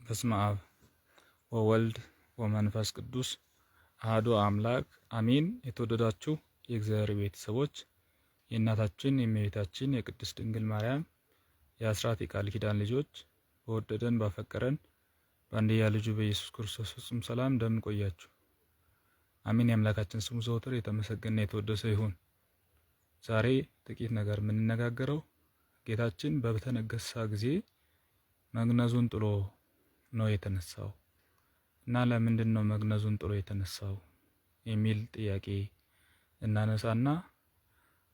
በስመ አብ ወወልድ ወመንፈስ ቅዱስ አሐዱ አምላክ አሜን። የተወደዳችሁ የእግዚአብሔር ቤተሰቦች የእናታችን የእመቤታችን የቅድስት ድንግል ማርያም የአስራት የቃል ኪዳን ልጆች በወደደን ባፈቀረን በአንድያ ልጁ በኢየሱስ ክርስቶስ ፍጹም ሰላም እንደምን ቆያችሁ? አሜን። የአምላካችን ስሙ ዘወትር የተመሰገነ የተወደሰ ይሁን። ዛሬ ጥቂት ነገር የምንነጋገረው ጌታችን በተነገሰ ጊዜ መግነዙን ጥሎ ነው የተነሳው እና ለምንድን ነው መግነዙን ጥሎ የተነሳው የሚል ጥያቄ እናነሳና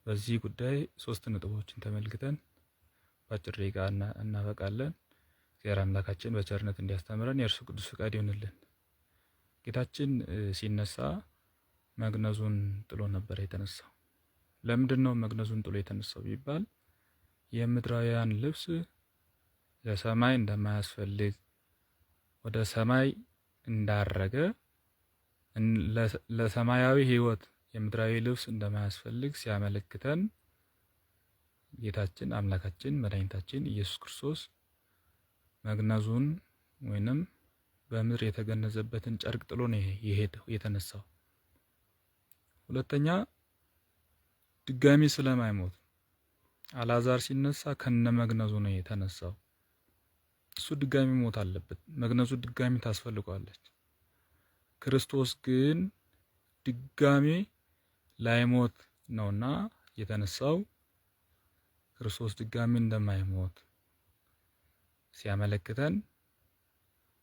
በዚህ ጉዳይ 3 ነጥቦችን ተመልክተን በአጭር ደቂቃ እናበቃለን። እግዚአብሔር አምላካችን በቸርነት እንዲያስተምረን የእርሱ ቅዱስ ፈቃድ ይሁንልን። ጌታችን ሲነሳ መግነዙን ጥሎ ነበር የተነሳው። ለምንድን ነው መግነዙን ጥሎ የተነሳው ቢባል የምድራውያን ልብስ ለሰማይ እንደማያስፈልግ ወደ ሰማይ እንዳረገ ለሰማያዊ ሕይወት የምድራዊ ልብስ እንደማያስፈልግ ሲያመለክተን ጌታችን አምላካችን መድኃኒታችን ኢየሱስ ክርስቶስ መግነዙን ወይንም በምድር የተገነዘበትን ጨርቅ ጥሎ ነው የተነሳው። ሁለተኛ ድጋሚ ስለማይሞት አልዓዛር ሲነሳ ከነ መግነዙ ነው የተነሳው። እሱ ድጋሚ ሞት አለበት፣ መግነዙ ድጋሚ ታስፈልጓለች። ክርስቶስ ግን ድጋሚ ላይሞት ነውና የተነሳው። ክርስቶስ ድጋሚ እንደማይሞት ሲያመለክተን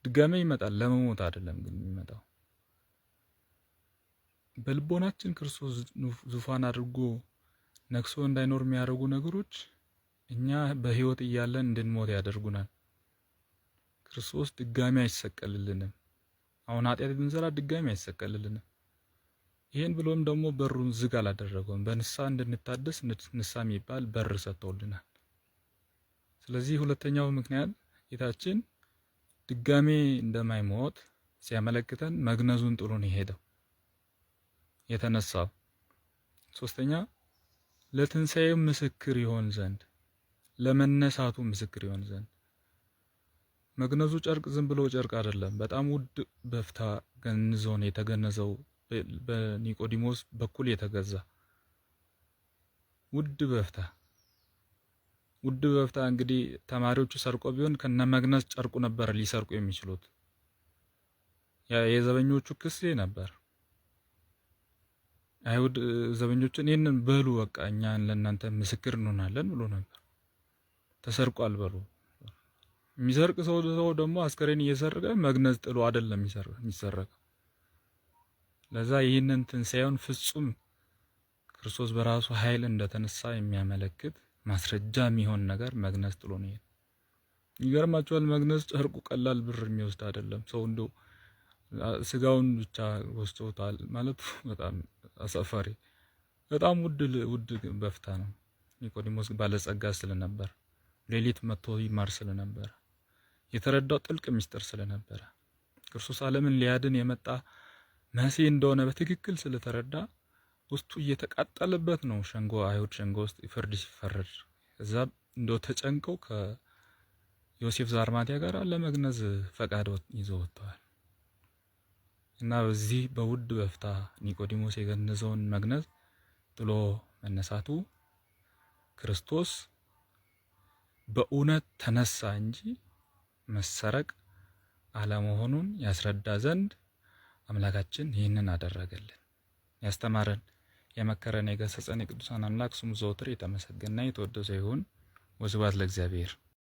ድጋሚ ይመጣል፣ ለመሞት አይደለም ግን የሚመጣው። በልቦናችን ክርስቶስ ዙፋን አድርጎ ነግሶ እንዳይኖር የሚያደርጉ ነገሮች እኛ በሕይወት እያለን እንድንሞት ያደርጉናል። ክርስቶስ ድጋሚ አይሰቀልልንም። አሁን ኃጢአት ብንሰራ ድጋሚ አይሰቀልልንም። ይሄን ብሎም ደግሞ በሩን ዝግ አላደረገውም። በንስሐ እንድንታደስ ንስሐ የሚባል በር ሰጥቶልናል። ስለዚህ ሁለተኛው ምክንያት ጌታችን ድጋሚ እንደማይሞት ሲያመለክተን መግነዙን ጥሎ ነው የሄደው የተነሳው። ሶስተኛ ለትንሣኤው ምስክር ይሆን ዘንድ ለመነሳቱ ምስክር ይሆን ዘንድ። መግነዙ ጨርቅ ዝም ብሎ ጨርቅ አይደለም። በጣም ውድ በፍታ ገንዞ ነው የተገነዘው። በኒቆዲሞስ በኩል የተገዛ ውድ በፍታ እንግዲህ ተማሪዎቹ ሰርቆ ቢሆን ከነ መግነዝ ጨርቁ ነበር ሊሰርቁ የሚችሉት። የዘበኞቹ ክስ ነበር። አይሁድ ዘበኞችን ይህንን በሉ በቃ እኛ ለእናንተ ምስክር እንሆናለን ብሎ ነበር። ተሰርቋል በሉ። የሚሰርቅ ሰው ደግሞ አስከሬን እየሰረቀ መግነዝ ጥሎ አይደለም የሚሰረቀው። ለዛ ይህንን ትንሣኤውን ፍጹም ክርስቶስ በራሱ ኃይል እንደተነሳ የሚያመለክት ማስረጃ የሚሆን ነገር መግነዝ ጥሎ ነው። ይገርማችኋል፣ መግነዝ ጨርቁ ቀላል ብር የሚወስድ አይደለም። ሰው እንደው ስጋውን ብቻ ወስዶታል ማለት በጣም አሳፋሪ፣ በጣም ውድ በፍታ ነው። ኒቆዲሞስ ባለጸጋ ስለነበር ሌሊት መጥቶ ይማር ስለነበር የተረዳው ጥልቅ ምስጢር ስለነበረ ክርስቶስ ዓለምን ሊያድን የመጣ መሲህ እንደሆነ በትክክል ስለተረዳ ውስጡ እየተቃጠለበት ነው። አይሁድ ሸንጎ ውስጥ ፍርድ ሲፈረድ እዛ እንደው ተጨንቀው ከዮሴፍ ዘአርማትያ ጋር ለመግነዝ ፈቃድ ይዘው ወጥተዋል። እና በዚህ በውድ በፍታ ኒቆዲሞስ የገነዘውን መግነዝ ጥሎ መነሳቱ ክርስቶስ በእውነት ተነሳ እንጂ መሰረቅ አለመሆኑን ያስረዳ ዘንድ አምላካችን ይህንን አደረገልን። ያስተማረን የመከረን የገሰጸን የቅዱሳን አምላክ ስሙ ዘወትር የተመሰገነ የተወደሰ ይሁን። ወስብሐት ለእግዚአብሔር።